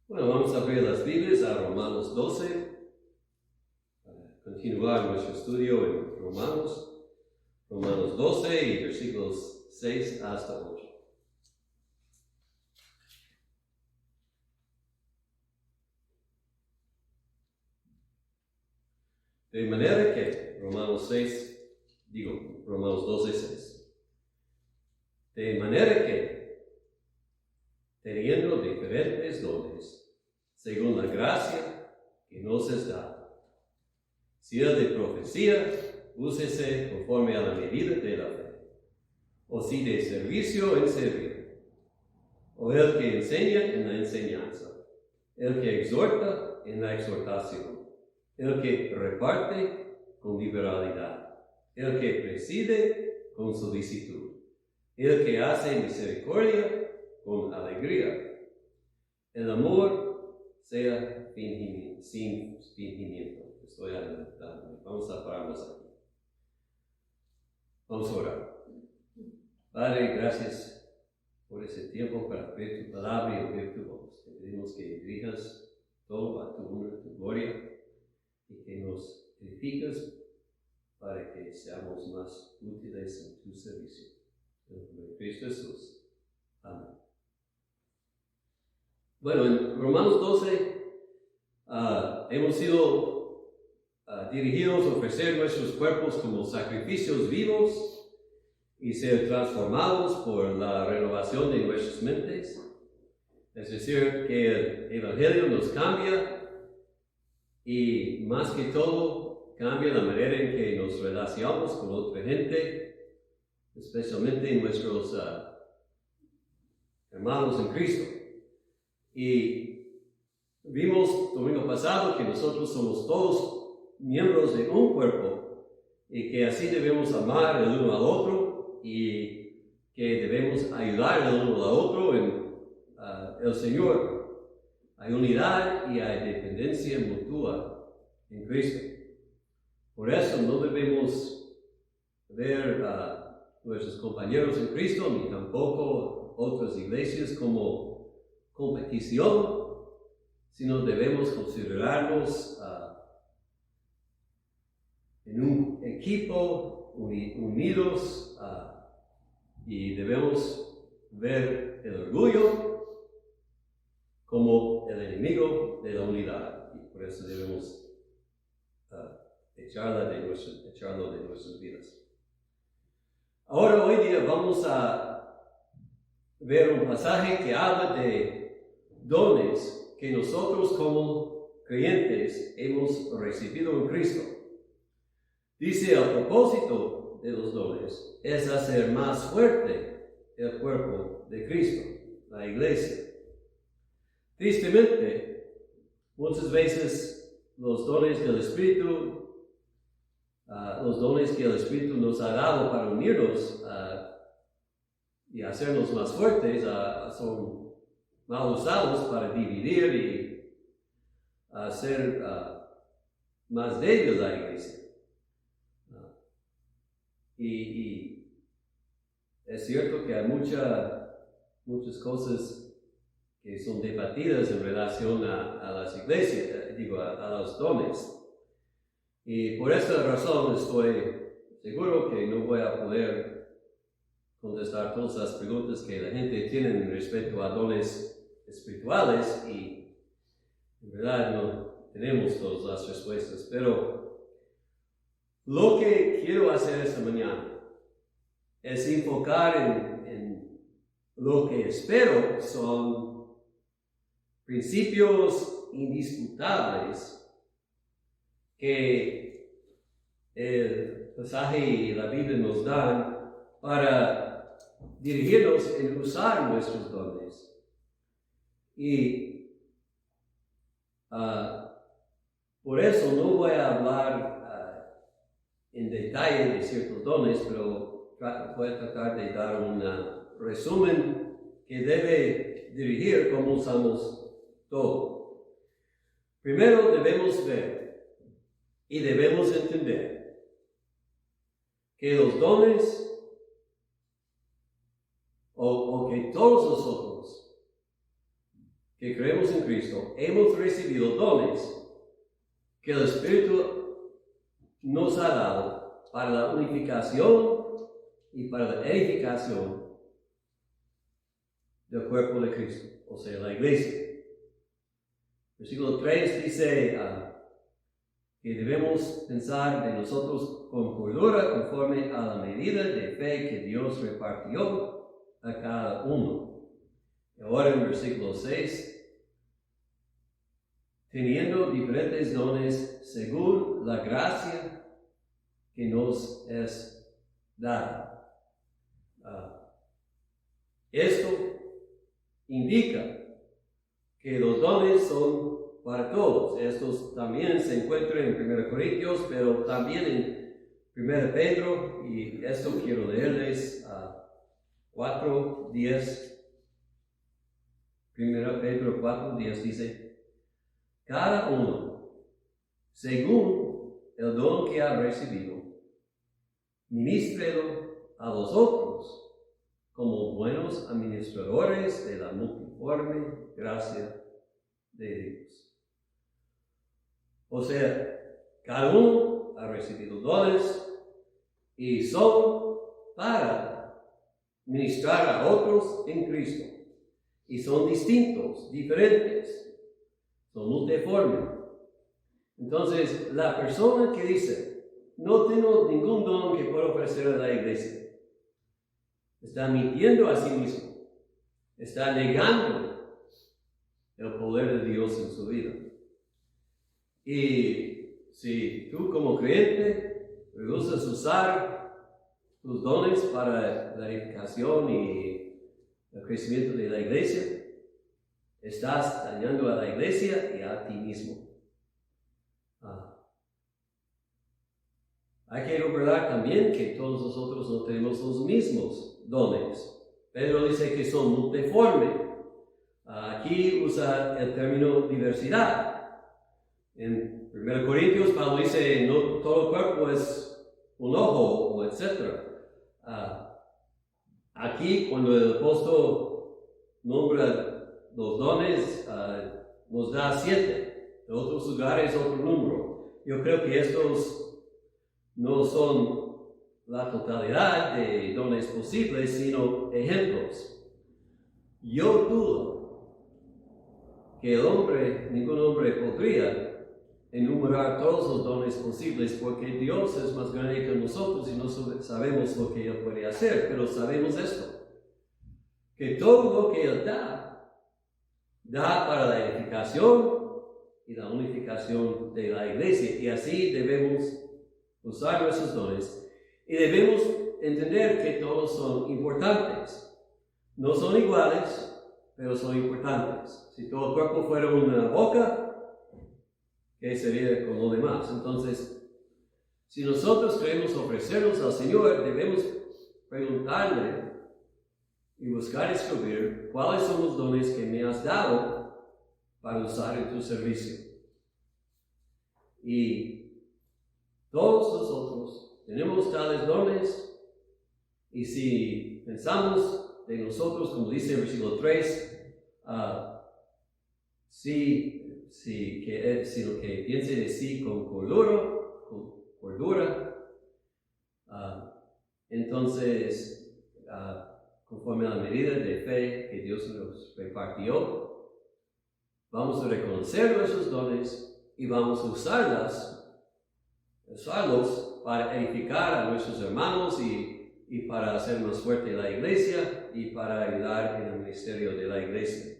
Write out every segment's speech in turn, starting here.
Bueno, vamos a abrir las Biblias a Romanos 12, para continuar nuestro estudio en Romanos 12 y versículos 6 hasta 8. De manera que, Romanos 12, 6. De manera que, teniendo diferentes dones, según la gracia que nos es dada, si el de profecía, úsese conforme a la medida de la fe, o si de servicio en servir, o el que enseña en la enseñanza, el que exhorta en la exhortación, el que reparte con liberalidad, el que preside con solicitud, el que hace misericordia con alegría. El amor sea sin fingimiento. Estoy adelantando. Vamos a pararnos aquí. Vamos a orar. Padre, gracias por ese tiempo para ver tu palabra y oír tu voz. Te pedimos que dirijas todo a tu honra, a tu gloria, y que nos edifiques para que seamos más útiles en tu servicio. En el nombre de Cristo Jesús. Amén. Bueno, en Romanos 12 hemos sido dirigidos a ofrecer nuestros cuerpos como sacrificios vivos y ser transformados por la renovación de nuestras mentes. Es decir, que el Evangelio nos cambia y más que todo cambia la manera en que nos relacionamos con otra gente, especialmente nuestros hermanos en Cristo. Y vimos domingo pasado que nosotros somos todos miembros de un cuerpo y que así debemos amar el uno al otro y que debemos ayudar el uno al otro en el Señor. Hay unidad y hay dependencia mutua en Cristo. Por eso no debemos ver a nuestros compañeros en Cristo ni tampoco otras iglesias como competición, sino debemos considerarnos en un equipo unidos y debemos ver el orgullo como el enemigo de la unidad, y por eso debemos echarlo de nuestras vidas. Ahora, hoy día vamos a ver un pasaje que habla de dones que nosotros como creyentes hemos recibido en Cristo. Dice, el propósito de los dones es hacer más fuerte el cuerpo de Cristo, la iglesia. Tristemente, muchas veces los dones del Espíritu, los dones que el Espíritu nos ha dado para unirnos y hacernos más fuertes, son mal usados para dividir y hacer más débil la iglesia. Y es cierto que hay muchas cosas que son debatidas en relación a las iglesias, a los dones. Y por esta razón estoy seguro que no voy a poder contestar todas las preguntas que la gente tiene respecto a dones espirituales, y en verdad no tenemos todas las respuestas, pero lo que quiero hacer esta mañana es enfocar en lo que espero son principios indisputables que el pasaje y la Biblia nos dan para dirigirnos en usar nuestros dones. Y por eso no voy a hablar en detalle de ciertos dones, pero voy a tratar de dar un resumen que debe dirigir cómo usamos todo. Primero debemos ver y debemos entender que los dones, o que todos nosotros que creemos en Cristo, hemos recibido dones que el Espíritu nos ha dado para la unificación y para la edificación del cuerpo de Cristo, o sea, la iglesia. Versículo 3 dice que debemos pensar de nosotros con cordura conforme a la medida de fe que Dios repartió a cada uno. Y ahora en versículo 6, teniendo diferentes dones según la gracia que nos es dada. Esto indica que los dones son para todos. Estos también se encuentran en 1 Corintios, pero también en 1 Pedro, y esto quiero leerles 4:10. 1 Pedro 4:10 dice: cada uno, según el don que ha recibido, ministrelo a los otros como buenos administradores de la multiforme gracia de Dios. O sea, cada uno ha recibido dones y son para ministrar a otros en Cristo. Y son distintos, diferentes, son multiformes. Entonces, la persona que dice, no tengo ningún don que pueda ofrecer a la iglesia, está mintiendo a sí mismo, está negando el poder de Dios en su vida. Y si tú como creyente rehusas usar tus dones para la edificación y el crecimiento de la iglesia, estás dañando a la iglesia y a ti mismo. Hay que recordar también que todos nosotros no tenemos los mismos dones. Pedro dice que son multiformes. Aquí usa el término diversidad. En 1 Corintios, Pablo dice, no todo el cuerpo es un ojo, o etc. Aquí, cuando el apóstol nombra los dones, nos da 7. En otros lugares, otro número. Yo creo que estos no son la totalidad de dones posibles, sino ejemplos. Yo dudo que ningún hombre podría enumerar todos los dones posibles, porque Dios es más grande que nosotros y no sabemos lo que Él puede hacer, pero sabemos esto, que todo lo que Él da para la edificación y la unificación de la iglesia, y así debemos usar nuestros dones, y debemos entender que todos son importantes. No son iguales, pero son importantes. Si todo el cuerpo fuera una boca, ¿qué sería con lo demás? Entonces, si nosotros queremos ofrecernos al Señor, debemos preguntarle y buscar descubrir cuáles son los dones que me has dado para usar en tu servicio. Y todos nosotros tenemos tales dones, y si pensamos de nosotros, como dice el versículo 3, sino que piense de sí con cordura, entonces, conforme a la medida de fe que Dios nos repartió, vamos a reconocer nuestros dones y vamos a usarlos para edificar a nuestros hermanos y para hacer más fuerte la iglesia y para ayudar en el ministerio de la iglesia.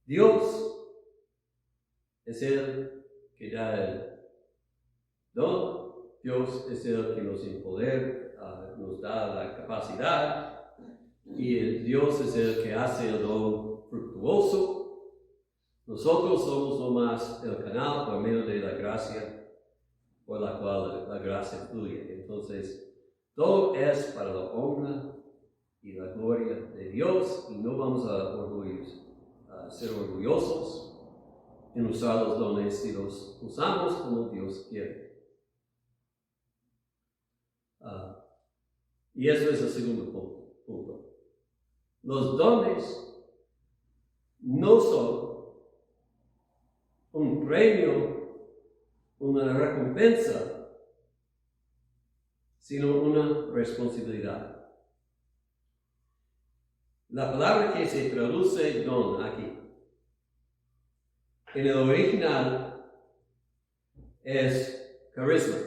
Dios es el que da el don, Dios es el que nos empodera, nos da la capacidad, y Dios es el que hace el don fructuoso. Nosotros somos nomás el canal por medio de la gracia por la cual la gracia fluye. Entonces, todo es para la honra y la gloria de Dios, y no vamos a ser orgullosos en usar los dones si los usamos como Dios quiere. Y eso es el segundo punto. Los dones no son un premio, una recompensa, sino una responsabilidad. La palabra que se traduce don aquí, en el original, es carisma.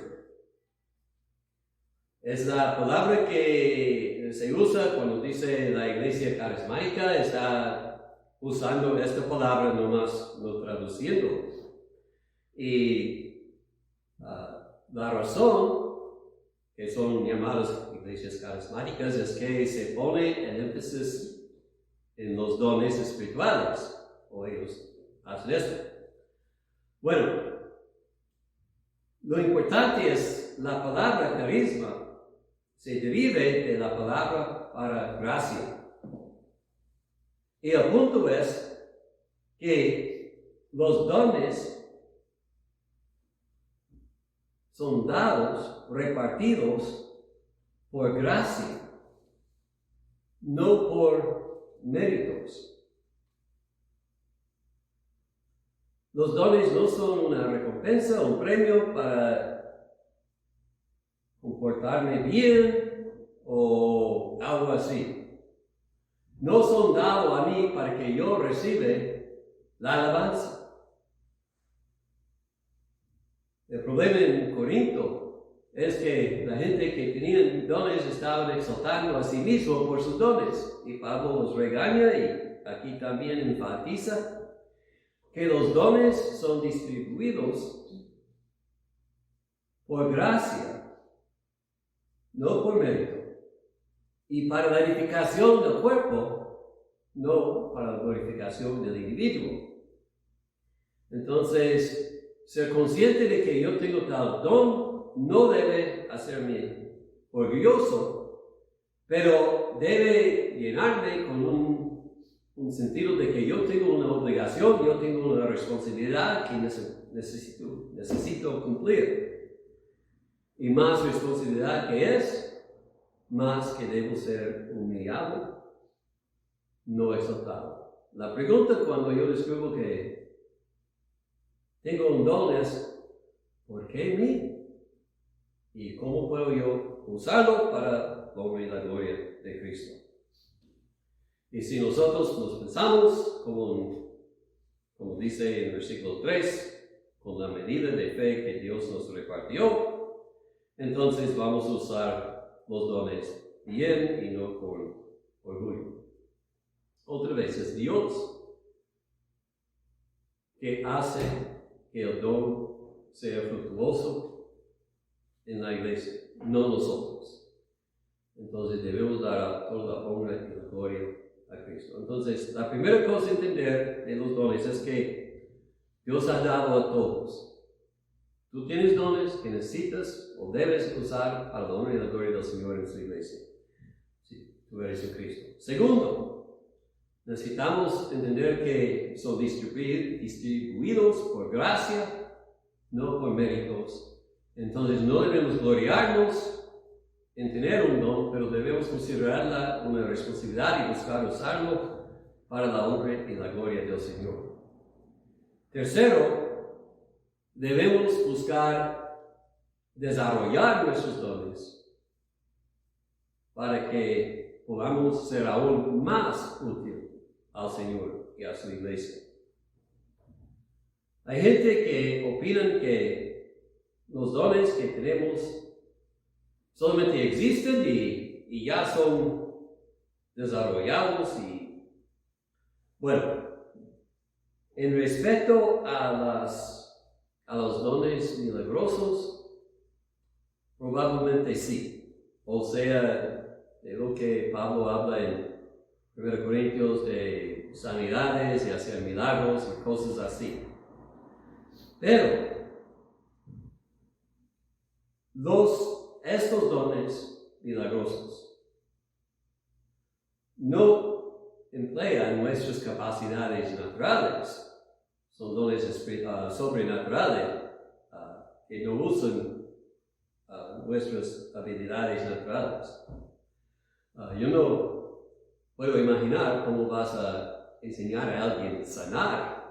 Es la palabra que se usa cuando dice la iglesia carismática, está usando esta palabra nomás no traduciendo. Y la razón que son llamadas iglesias carismáticas es que se pone el énfasis en los dones espirituales, o ellos hacen esto. Bueno, lo importante es la palabra carisma se derive de la palabra para gracia. Y el punto es que los dones son dados, repartidos por gracia, no por méritos. Los dones no son una recompensa, un premio para comportarme bien o algo así. No son dados a mí para que yo reciba la alabanza. El problema en Corinto es que la gente que tenía dones estaban exaltando a sí mismo por sus dones. Y Pablo los regaña y aquí también enfatiza que los dones son distribuidos por gracia, no por mérito, y para la edificación del cuerpo, no para la glorificación del individuo. Entonces, ser consciente de que yo tengo tal don no debe hacerme orgulloso, pero debe llenarme con un sentido de que yo tengo una obligación, yo tengo una responsabilidad que necesito cumplir. Y más responsabilidad que es, más que debo ser humillado, no exaltado. La pregunta cuando yo descubro que tengo un don es, ¿por qué mí? ¿Y cómo puedo yo usarlo para la honra y la gloria de Cristo? Y si nosotros nos pensamos, como dice en el versículo 3, con la medida de fe que Dios nos repartió, entonces vamos a usar los dones bien y no con orgullo. Otra vez es Dios que hace que el don sea fructuoso en la iglesia, no nosotros. Entonces debemos dar toda la honra y la gloria a Cristo. Entonces, la primera cosa a entender de los dones es que Dios ha dado a todos. Tú tienes dones que necesitas o debes usar para la honra y la gloria del Señor en su iglesia. Si tú eres en Cristo. Segundo, necesitamos entender que son distribuidos por gracia, no por méritos. Entonces, no debemos gloriarnos en tener un don, pero debemos considerarla una responsabilidad y buscar usarlo para la honra y la gloria del Señor. Tercero, debemos buscar desarrollar nuestros dones para que podamos ser aún más útiles al Señor y a su iglesia. Hay gente que opinan que los dones que tenemos solamente existen y ya son desarrollados y bueno, en respecto a los dones milagrosos, probablemente sí. O sea, de lo que Pablo habla en 1 Corintios de sanidades y hacer milagros y cosas así. Pero estos dones milagrosos no emplean nuestras capacidades naturales. Son dones sobrenaturales que no usan nuestras habilidades naturales. Yo no puedo imaginar cómo vas a enseñar a alguien a sanar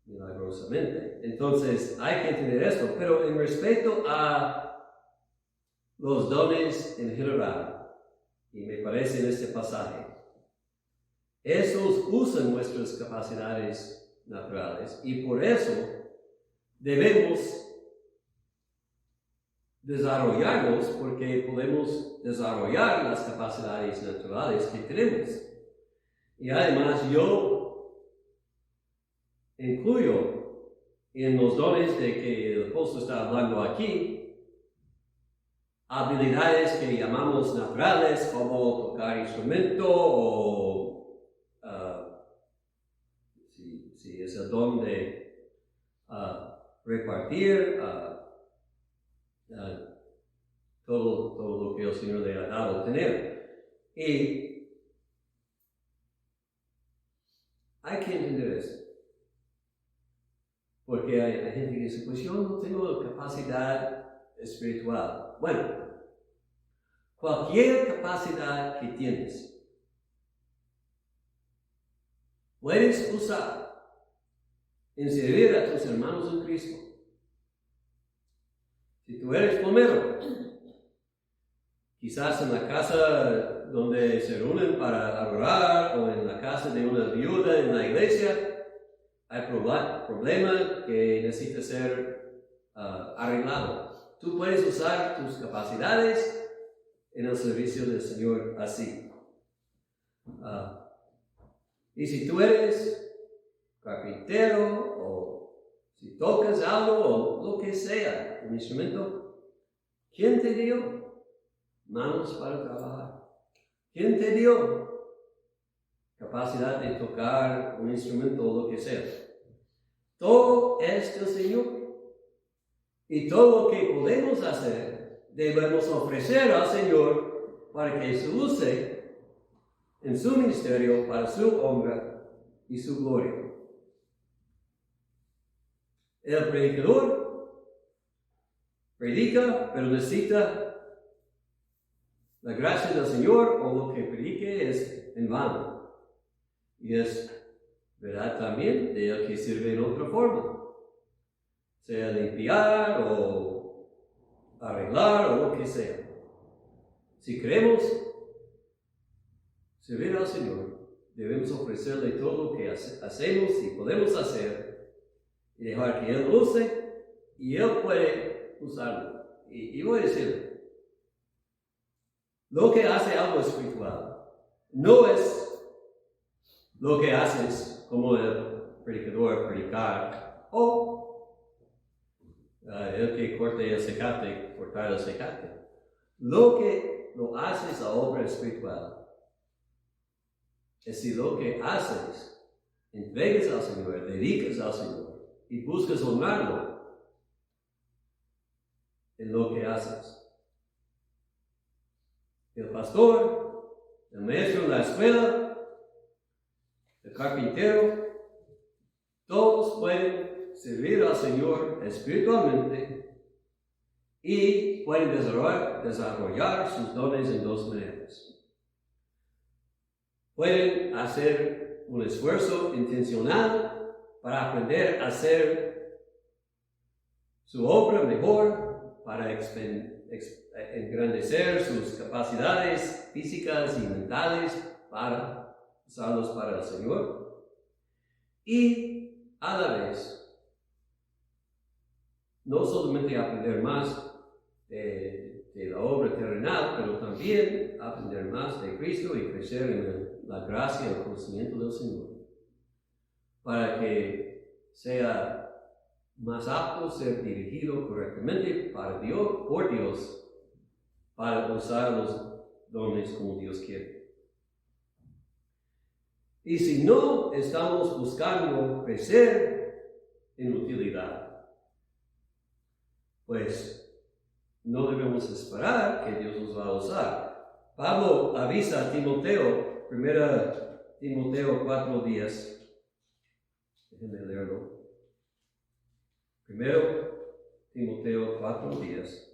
milagrosamente. Entonces hay que entender esto, pero en respecto a los dones en general, y me parece en este pasaje, estos usan nuestras capacidades naturales y por eso debemos desarrollarlos, porque podemos desarrollar las capacidades naturales que tenemos. Y además yo incluyo en los dones de que el apóstol está hablando aquí, habilidades que llamamos naturales, como tocar instrumento o si es el don de repartir todo lo que el Señor le ha dado a tener. Y hay que entender eso. Porque hay gente que dice, pues yo no tengo capacidad espiritual. Bueno, cualquier capacidad que tienes, puedes usar en servir a tus hermanos en Cristo. Si tú eres plomero, quizás en la casa donde se reúnen para adorar o en la casa de una viuda en la iglesia, hay problema que necesita ser arreglado. Tú puedes usar tus capacidades en el servicio del Señor así. Y si tú eres carpintero o si tocas algo o lo que sea, un instrumento, ¿quién te dio manos para trabajar? ¿Quién te dio capacidad de tocar un instrumento o lo que sea? Todo es del Señor. Y todo lo que podemos hacer, debemos ofrecer al Señor para que se use en su ministerio para su honra y su gloria. El predicador predica, pero necesita la gracia del Señor, o lo que predique es en vano. Y es verdad también de el que sirve en otra forma, sea limpiar o arreglar o lo que sea. Si queremos servir al Señor, debemos ofrecerle todo lo que hacemos y podemos hacer y dejar que Él lo use y Él puede usarlo. Y voy a decirle, lo que hace algo espiritual no es lo que haces como el predicador predicar o el que corte el zacate, cortar el zacate. Lo que lo haces a obra espiritual es si lo que haces entregues al Señor, dedicas al Señor y buscas honrarlo en lo que haces. El pastor, el maestro en la escuela, el carpintero, todos pueden servir al Señor espiritualmente y pueden desarrollar sus dones en dos maneras. Pueden hacer un esfuerzo intencional para aprender a hacer su obra mejor, para engrandecer sus capacidades físicas y mentales para usarlos para el Señor. Y a la vez, no solamente aprender más de la obra terrenal, pero también aprender más de Cristo y crecer en la gracia y el conocimiento del Señor, para que sea más apto a ser dirigido correctamente por Dios, para usar los dones como Dios quiere. Y si no estamos buscando crecer en utilidad, pues no debemos esperar que Dios nos va a usar. Pablo avisa a Timoteo, 1 Timoteo 4:10. Déjenme leerlo. 1 Timoteo 4:10.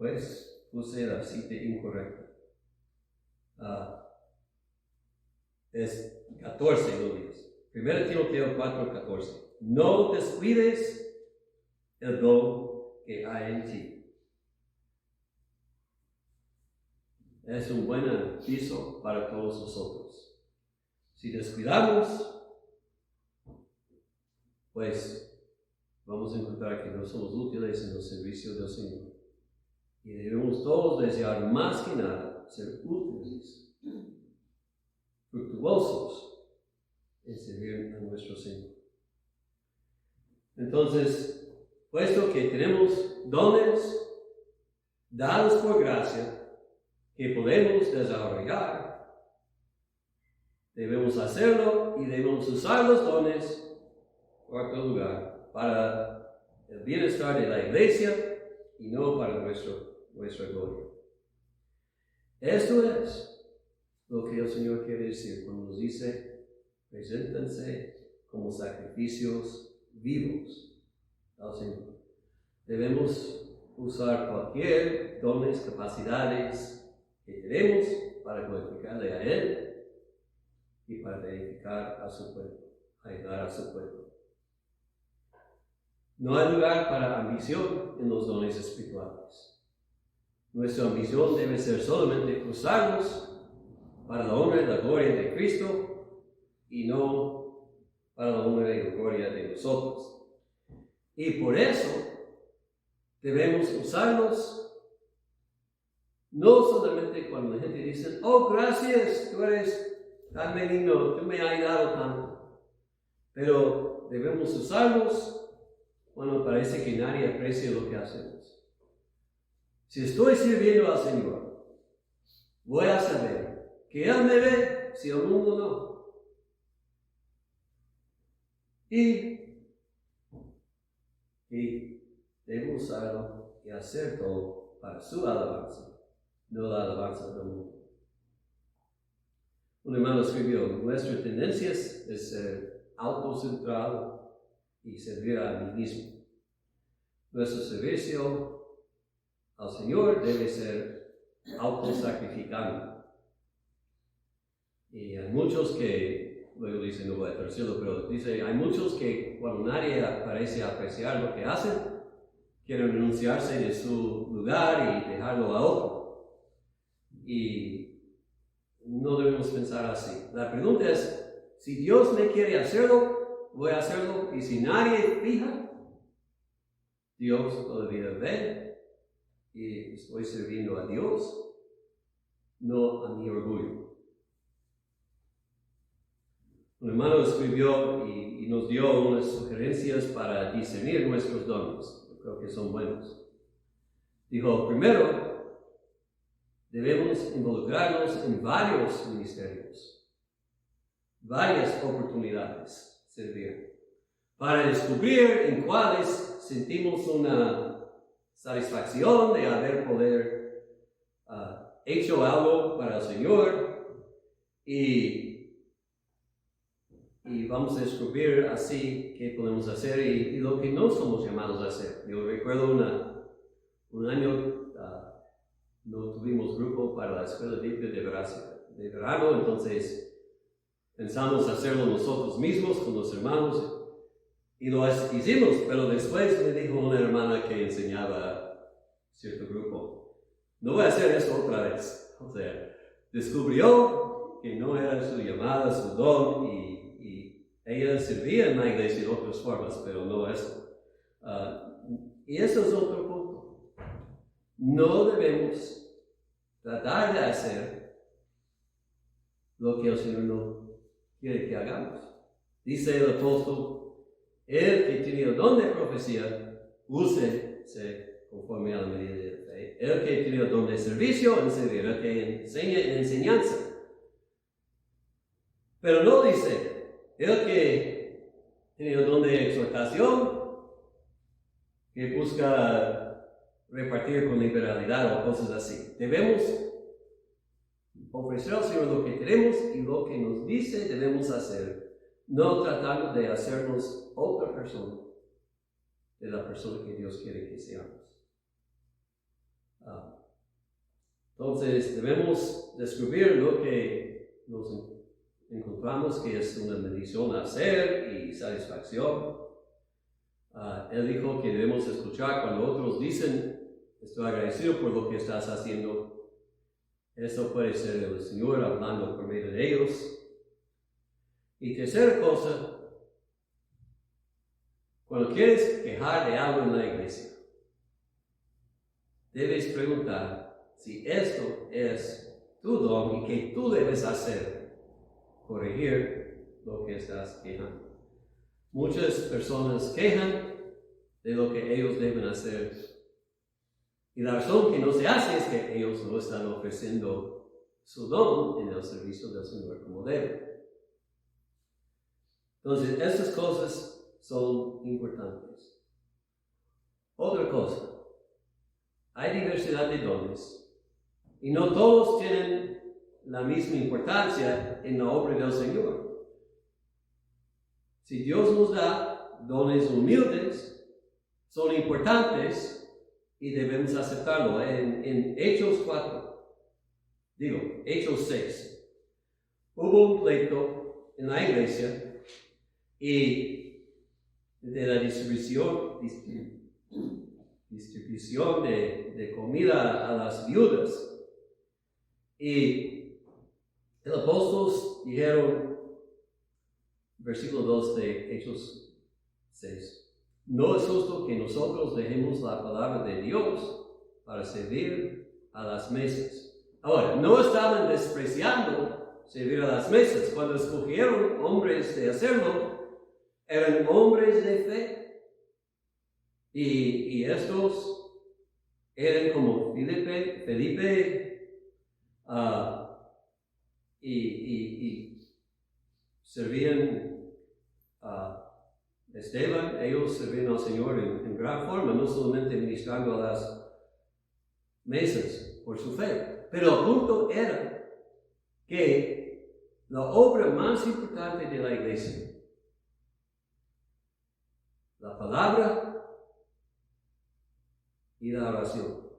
Pues puse la cita incorrecta. Es 14 días. 1 Timoteo 4:14. No descuides el don que hay en ti. Es un buen aviso para todos nosotros. Si descuidamos, pues vamos a encontrar que no somos útiles en el servicio del Señor. Y debemos todos desear más que nada ser útiles, fructuosos en servir a nuestro Señor. Entonces, puesto que tenemos dones dados por gracia que podemos desarrollar, debemos hacerlo y debemos usar los dones, en cuarto lugar, para el bienestar de la iglesia y no para nuestra gloria. Esto es lo que el Señor quiere decir cuando nos dice: preséntense como sacrificios vivos al Señor. Debemos usar cualquier dones, capacidades que tenemos para glorificarle a Él y para edificar a su pueblo, ayudar a su pueblo. No hay lugar para ambición en los dones espirituales. Nuestra ambición debe ser solamente usarlos para la honra y la gloria de Cristo y no para la honra y la gloria de nosotros. Y por eso debemos usarlos no solamente cuando la gente dice: oh, gracias, tú eres tan benigno, tú me has ayudado tanto. Pero debemos usarlos cuando parece que nadie aprecia lo que hacemos. Si estoy sirviendo al Señor, voy a saber que Él me ve si el mundo no. Y debo usarlo y hacer todo para su alabanza, no la alabanza del mundo. Un hermano escribió: nuestra tendencia es ser autocentrado y servir a mí mismo. Nuestro servicio al Señor debe ser autosacrificante. Y hay muchos que, luego dice, no voy a traducirlo, pero dice, hay muchos que cuando nadie parece apreciar lo que hacen, quieren renunciarse de su lugar y dejarlo a otro. Y no debemos pensar así. La pregunta es: si Dios me quiere hacerlo, voy a hacerlo. Y si nadie fija, Dios todavía ve y estoy sirviendo a Dios, no a mi orgullo. Un hermano escribió y nos dio unas sugerencias para discernir nuestros dones. Yo creo que son buenos. Dijo: primero, debemos involucrarnos en varios ministerios, varias oportunidades servir, para descubrir en cuáles sentimos una satisfacción de haber hecho algo para el Señor y vamos a descubrir así qué podemos hacer y lo que no somos llamados a hacer. Yo recuerdo un año no tuvimos grupo para la escuela bíblica de verano, entonces pensamos hacerlo nosotros mismos con los hermanos y lo hicimos, pero después me dijo una hermana que enseñaba cierto grupo: no voy a hacer eso otra vez. O sea, descubrió que no era su llamada, su don, y ella servía en la iglesia de otras formas, pero no eso. Y eso es otro punto. No debemos tratar de hacer lo que el Señor no quiere que hagamos. Dice el apóstol: el que tiene el don de profecía, úsese conforme a la medida de fe. El que tiene el don de servicio, enseñe. El que enseña en enseñanza. Pero no dice: el que tiene el don de exhortación, que busca repartir con liberalidad o cosas así. Debemos ofrecer al Señor lo que tenemos y lo que nos dice debemos hacer, no tratando de hacernos otra persona de la persona que Dios quiere que seamos. Entonces debemos descubrir lo que nos encontramos que es una bendición hacer y satisfacción. Él dijo que debemos escuchar cuando otros dicen, estoy agradecido por lo que estás haciendo. Eso puede ser el Señor hablando por medio de ellos. Y tercera cosa, cuando quieres quejar de algo en la iglesia, debes preguntar si esto es tu don y que tú debes hacer, corregir lo que estás quejando. Muchas personas quejan de lo que ellos deben hacer. Y la razón que no se hace es que ellos no están ofreciendo su don en el servicio del Señor como deben. Entonces, estas cosas son importantes. Otra cosa, hay diversidad de dones y no todos tienen la misma importancia en la obra del Señor. Si Dios nos da dones humildes, son importantes y debemos aceptarlo. En Hechos 6, hubo un pleito en la iglesia y de la distribución de comida a las viudas. Y los apóstoles dijeron, versículo 2 de Hechos 6, no es justo que nosotros dejemos la palabra de Dios para servir a las mesas. Ahora, no estaban despreciando servir a las mesas. Cuando escogieron hombres de hacerlo, eran hombres de fe. Y estos eran como Felipe y servían a Esteban. Ellos servían al Señor en gran forma, no solamente ministrando a las mesas por su fe. Pero el punto era que la obra más importante de la iglesia, la palabra y la oración.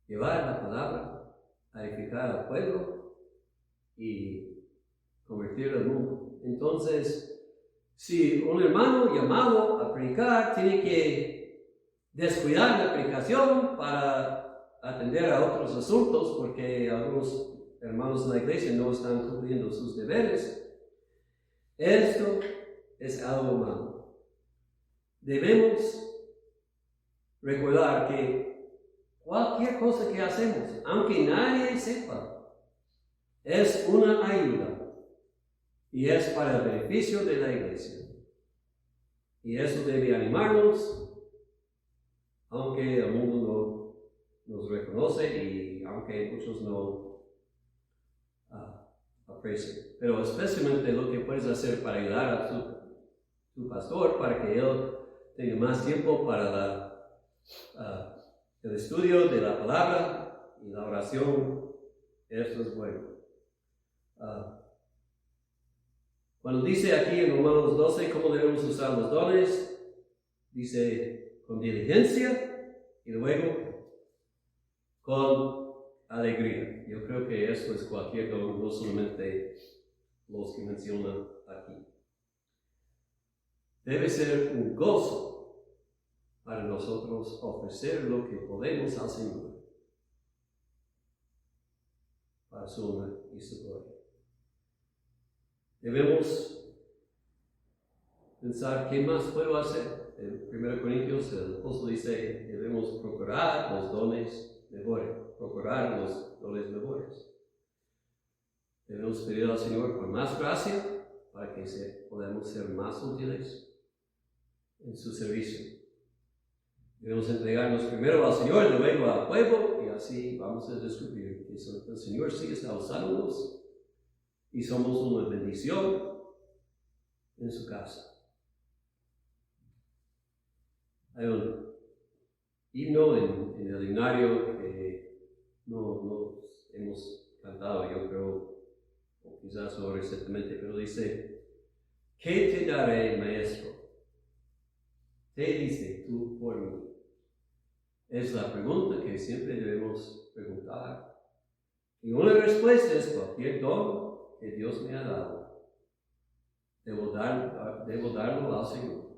Llevar la palabra a edificar al pueblo y convertir el mundo. Entonces, si un hermano llamado a predicar tiene que descuidar la predicación para atender a otros asuntos porque algunos hermanos de la iglesia no están cumpliendo sus deberes, esto es algo malo. Debemos recordar que cualquier cosa que hacemos, aunque nadie sepa, es una ayuda y es para el beneficio de la iglesia. Y eso debe animarnos, aunque el mundo no nos reconoce y aunque muchos no aprecian. Pero especialmente lo que puedes hacer para ayudar a tu pastor, para que él tenga más tiempo para el estudio de la palabra y la oración, eso es bueno. Cuando dice aquí en Romanos 12 cómo debemos usar los dones, dice con diligencia y luego con alegría. Yo creo que eso es cualquier don, no solamente los que mencionan aquí. Debe ser un gozo para nosotros ofrecer lo que podemos al Señor para su honra y su gloria. Debemos pensar qué más puedo hacer. En 1 Corintios el apóstol dice debemos procurar los dones mejores. Procurar los dones mejores. Debemos pedir al Señor por más gracia para que podamos ser más útiles en su servicio. Debemos entregarnos primero al Señor y luego al pueblo y así vamos a descubrir que el Señor sí está usándonos y somos una bendición en su casa. Hay un himno en el himnario que no hemos cantado, yo creo, o quizás no recientemente, pero dice, ¿qué te daré, maestro? ¿Qué diste tú por mí? Es la pregunta que siempre debemos preguntar. Y una respuesta es cualquier don que Dios me ha dado. Debo darlo al Señor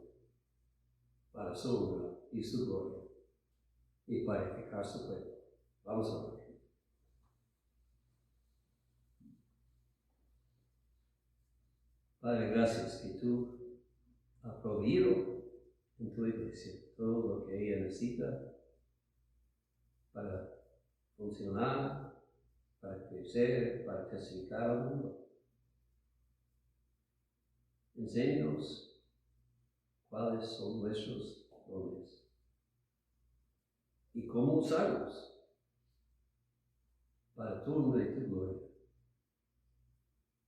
para su honra y su gloria y para edificar su pueblo. Vamos a ver. Padre, gracias que tú has proveído en tu iglesia todo lo que ella necesita para funcionar, para crecer, para testificar al mundo. Enséñanos cuáles son nuestros dones y cómo usarlos para tu honra y tu gloria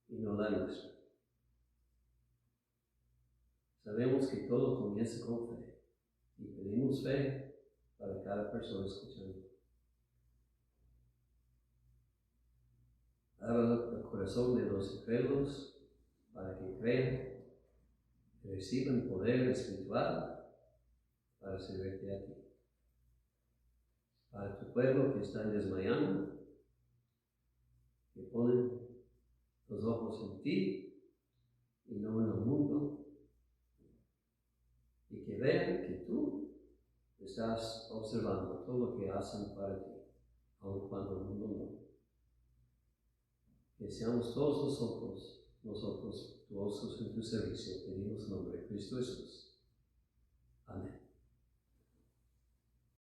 y no la nuestra. Sabemos que todo comienza con fe y pedimos fe para cada persona escuchando. Abra el corazón de los incrédulos para que crean, que reciban poder espiritual para servirte a ti. Para tu pueblo que está desmayando, que ponen los ojos en ti y no en el mundo, y que vean que tú estás observando todo lo que hacen para ti, aun cuando el mundo no. Que seamos todos nosotros tuosos en tu servicio. Pedimos en nombre de Cristo Jesús. Amén.